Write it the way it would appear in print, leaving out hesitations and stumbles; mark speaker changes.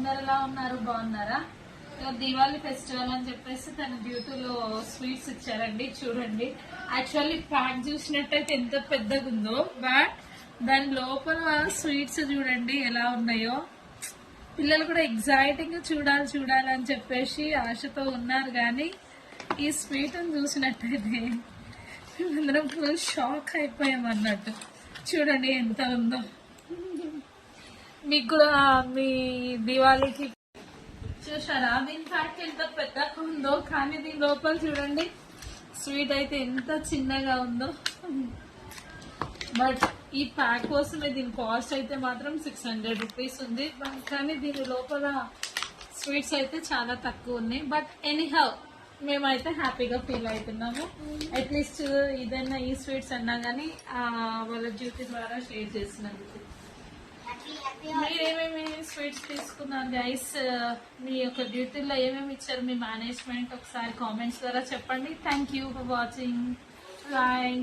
Speaker 1: అందరు ఎలా ఉన్నారు? బాగున్నారా? దీవాలి ఫెస్టివల్ అని చెప్పేసి తన డ్యూటీలో స్వీట్స్ ఇచ్చారండి. చూడండి, యాక్చువల్లీ ప్యాక్ చూసినట్టయితే ఎంత పెద్దగా ఉందో, బట్ దాని లోపల స్వీట్స్ చూడండి ఎలా ఉన్నాయో. పిల్లలు కూడా ఎగ్జైటింగ్ గా చూడాలి అని చెప్పేసి ఆశతో ఉన్నారు. కానీ ఈ స్వీట్ చూసినట్టయితే అందరం ఫుల్ షాక్ అయిపోయాం అన్నట్టు. చూడండి ఎంత ఉందో. మీకు కూడా మీ దివాళీకి చూసారా దీని ప్యాక్ ఎంత పెద్దగా ఉందో, కానీ దీని లోపల చూడండి స్వీట్ అయితే ఎంత చిన్నగా ఉందో. బట్ ఈ ప్యాక్ కోసమే దీని కాస్ట్ అయితే మాత్రం 600 రూపీస్ ఉంది. కానీ దీని లోపల స్వీట్స్ అయితే చాలా తక్కువ ఉన్నాయి. బట్ ఎనీహౌ మేమైతే హ్యాపీగా ఫీల్ అవుతున్నాము. అట్లీస్ట్ ఏదైనా ఈ స్వీట్స్ అన్నా కానీ వాళ్ళ డ్యూటీ ద్వారా షేర్ చేసినందుకు. మీరేమేమి స్వీట్స్ తీసుకున్నారు గైస్? మీ యొక్క డ్యూటీలో ఏమేమి ఇచ్చారు మీ మేనేజ్మెంట్? ఒకసారి కామెంట్స్ ద్వారా చెప్పండి. Thank you for watching. Bye.